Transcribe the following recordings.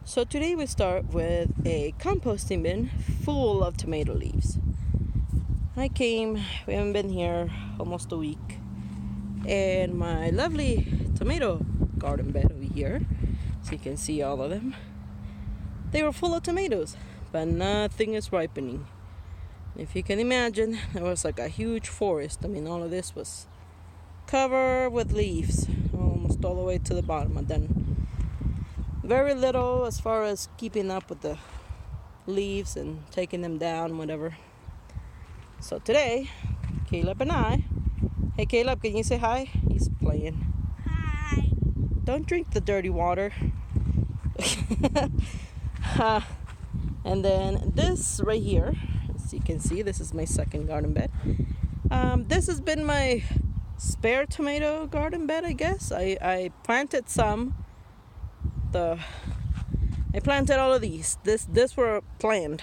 So today we start with a composting bin full of tomato leaves. We haven't been here almost a week, and my lovely tomato garden bed over here, so you can see all of them, they were full of tomatoes, but nothing is ripening. If you can imagine, there was like a huge forest. I mean, all of this was covered with leaves, almost all the way to the bottom, and then very little as far as keeping up with the leaves and taking them down, whatever. So today, Caleb and I, hey Caleb, can you say hi? He's playing. Hi. Don't drink the dirty water. And then this right here, as you can see, this is my second garden bed. This has been my spare tomato garden bed, I guess. I planted some. I planted all of these. This were planned.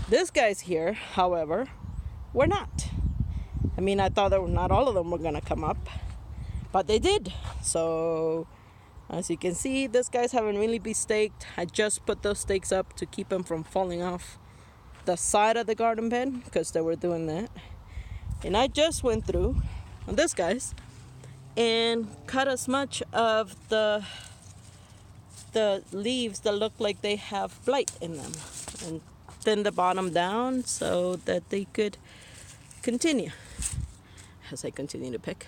This guy's here, however, were not. I mean, I thought that not all of them were gonna come up, but they did. So as you can see, these guys haven't really been staked. I just put those stakes up to keep them from falling off the side of the garden bed because they were doing that. And I just went through on this guys and cut as much of the leaves that look like they have blight in them and thin the bottom down so that they could continue as I continue to pick.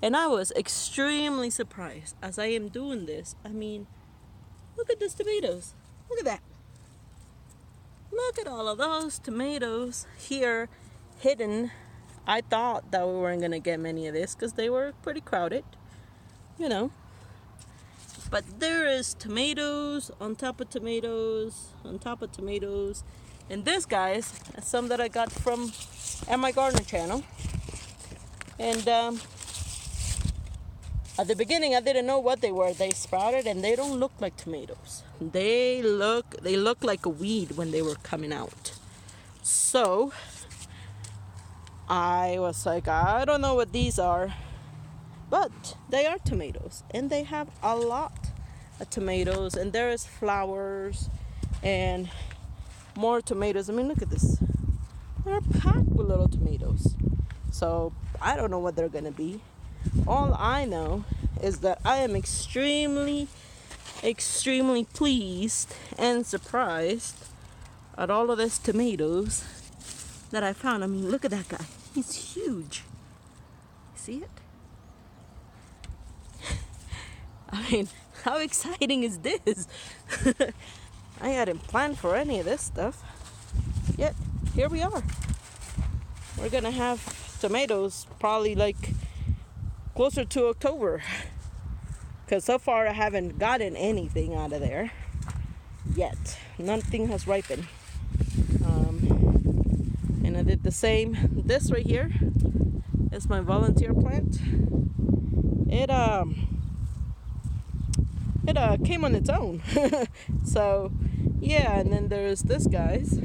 And I was extremely surprised as I am doing this. I mean, look at these tomatoes. Look at that. Look at all of those tomatoes here hidden. I thought that we weren't going to get many of this because they were pretty crowded, you know. But there is tomatoes on top of tomatoes on top of tomatoes. And this, guys, is some that I got from at my gardener channel. And at the beginning, I didn't know what they were. They sprouted, and they don't look like tomatoes. They look like a weed when they were coming out. So I was like, I don't know what these are, but they are tomatoes, and they have a lot of tomatoes, and there is flowers and more tomatoes. I mean, look at this. They're packed with little tomatoes. So I don't know what they're gonna be. All I know is that I am extremely pleased and surprised at all of these tomatoes that I found. I mean, look at that guy. He's huge. See it? I mean, how exciting is this? I hadn't planned for any of this stuff. Yet, here we are. We're gonna have tomatoes probably like closer to October. Because so far I haven't gotten anything out of there yet. Nothing has ripened. And I did the same. This right here is my volunteer plant. It came on its own. So yeah, and then there's this guys. I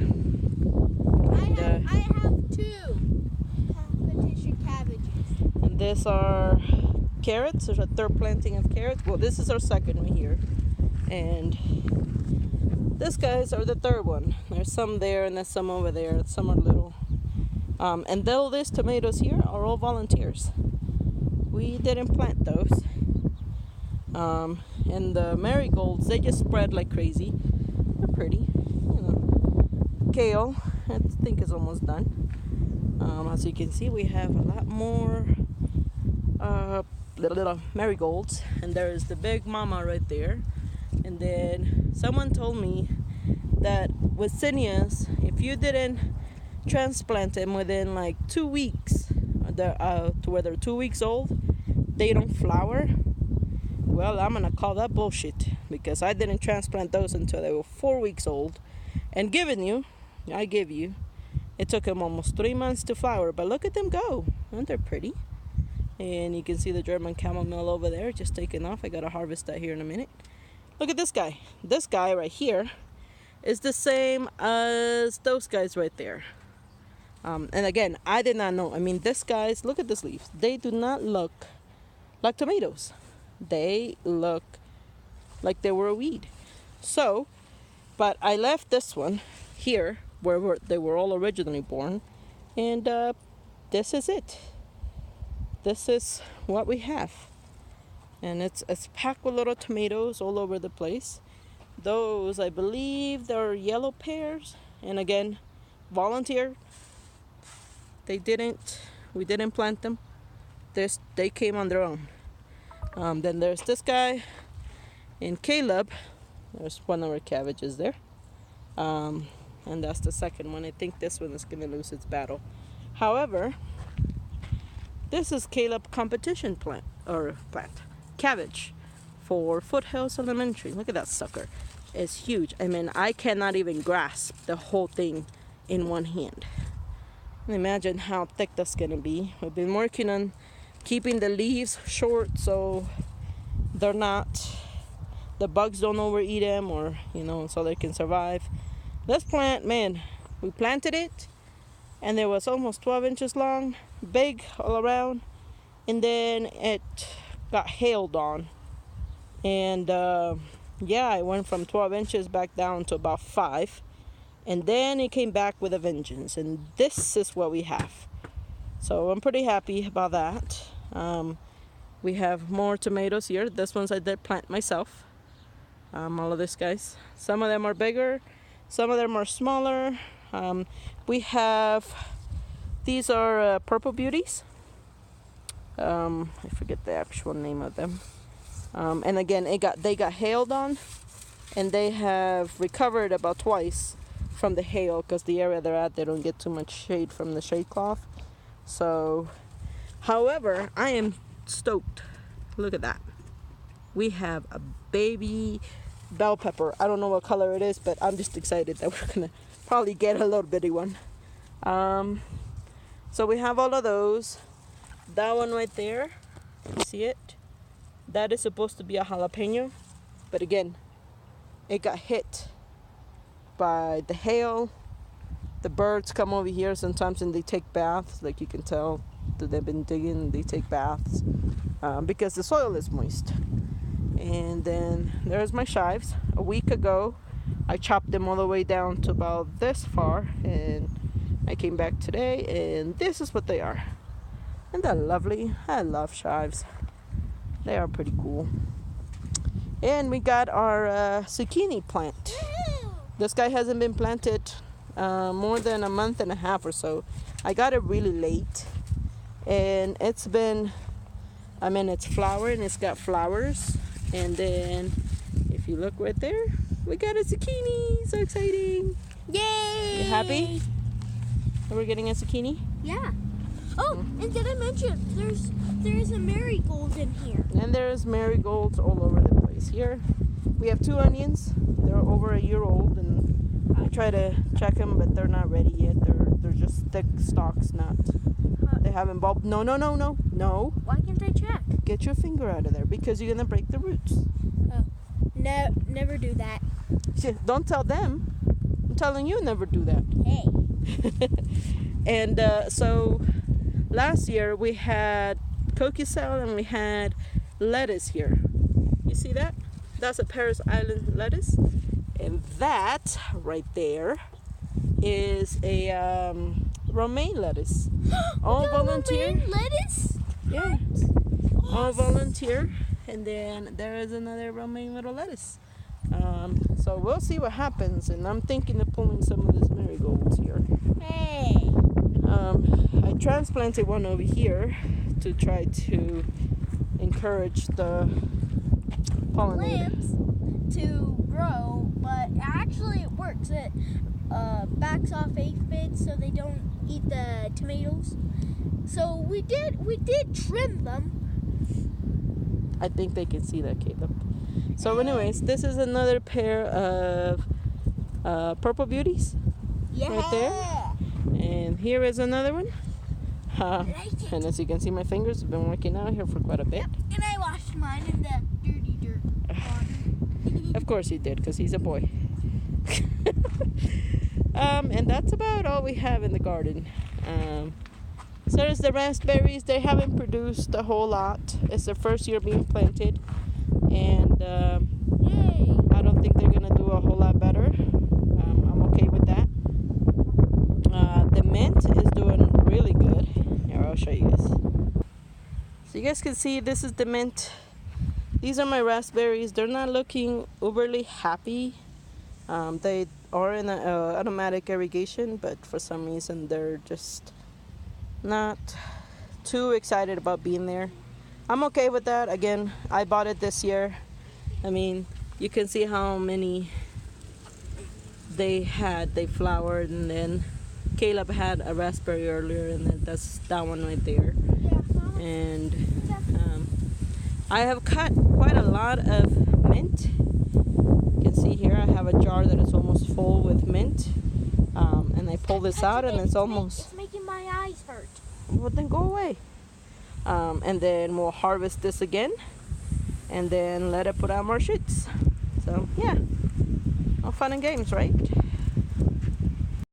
have two competition cabbages. And these are carrots. There's a third planting of carrots. Well, this is our second one here. And these guys are the third one. There's some there and there's some over there. Some are little. And all these tomatoes here are all volunteers. We didn't plant those. And the marigolds, they just spread like crazy. They're pretty, you know. Kale, I think is almost done. As you can see, we have a lot more little marigolds, and there's the big mama right there. And then someone told me that with zinnias, if you didn't transplant them within like 2 weeks, to where they're 2 weeks old, they don't flower. Well, I'm gonna call that bullshit because I didn't transplant those until they were 4 weeks old. And I give you, it took them almost 3 months to flower. But look at them go, aren't they pretty? And you can see the German chamomile over there just taking off. I gotta harvest that here in a minute. Look at this guy. This guy right here is the same as those guys right there. And again, I did not know. I mean, these guys, look at these leaves. They do not look like tomatoes. They look like they were a weed. So, but I left this one here where they were all originally born, and this is it. This is what we have, and it's packed with little tomatoes all over the place. Those, I believe, they're yellow pears, and again, volunteer. We didn't plant them. They came on their own. Then there's this guy, and Caleb. There's one of our cabbages there. And that's the second one. I think this one is going to lose its battle. However, this is Caleb competition cabbage for Foothills Elementary. Look at that sucker. It's huge. I mean, I cannot even grasp the whole thing in one hand. Imagine how thick that's going to be. We've been working on keeping the leaves short so the bugs don't overeat them, or so they can survive. This plant, man, we planted it and it was almost 12 inches long, big all around, and then it got hailed on, and I went from 12 inches back down to about 5, and then it came back with a vengeance, and this is what we have. So I'm pretty happy about that. We have more tomatoes here. This ones I did plant myself. All of these guys. Some of them are bigger, some of them are smaller. These are purple beauties. I forget the actual name of them. And again, they got hailed on, and they have recovered about twice from the hail, because the area they're at, they don't get too much shade from the shade cloth. So, however, I am stoked. Look at that. We have a baby bell pepper. I don't know what color it is, but I'm just excited that we're gonna probably get a little bitty one. So we have all of those. That one right there, you see it? That is supposed to be a jalapeno, but again, it got hit by the hail. The birds come over here sometimes and they take baths, like you can tell that they've been digging, they take baths because the soil is moist. And then there's my chives. A week ago, I chopped them all the way down to about this far, and I came back today, and this is what they are. Isn't that lovely? I love chives. They are pretty cool. And we got our zucchini plant. This guy hasn't been planted more than a month and a half or so. I got it really late, and it's flowering. It's got flowers. And then, if you look right there, we got a zucchini. So exciting! Yay! You happy that we're getting a zucchini? Yeah. Oh, and did I mention there's a marigold in here? And there's marigolds all over the place. Here, we have 2 onions. They're over a year old, and I try to check them, but they're not ready yet. They're just thick stalks, not. They haven't bulbed. No. Why can't I check? Get your finger out of there, because you're gonna break the roots. Oh, no, never do that. Don't tell them. I'm telling you, never do that. Hey. And so last year we had coquicel and we had lettuce here. You see that? That's a Paris Island lettuce, and that right there is a romaine lettuce. All volunteer. Romaine lettuce? Yeah. All volunteer. And then there is another romaine little lettuce. So we'll see what happens. And I'm thinking of pulling some of these marigolds here. Hey. I transplanted one over here to try to encourage the pollinator. Plants to grow, but actually it works. It backs off aphids so they don't eat the tomatoes. So we did trim them. I think they can see that, Caleb. So anyways, this is another pair of purple beauties. Yeah. Right there. And here is another one. And as you can see, my fingers have been working out here for quite a bit. Yep. And I washed mine in the dirty dirt water. Of course he did, because he's a boy. And that's about all we have in the garden. So there's the raspberries. They haven't produced a whole lot. It's their first year being planted. And Yay. I don't think they're going to do guys can see, this is the mint. These are my raspberries. They're not looking overly happy. They are in an automatic irrigation, but for some reason they're just not too excited about being there. I'm okay with that. Again, I bought it this year. I mean, you can see how many they had. They flowered, and then Caleb had a raspberry earlier, and that's that one right there. And I have cut quite a lot of mint. You can see here I have a jar that is almost full with mint. And I pull this out, and it's almost... It's making my eyes hurt. Well, then go away. And then we'll harvest this again, and then let it put out more shoots. So yeah, all fun and games, right?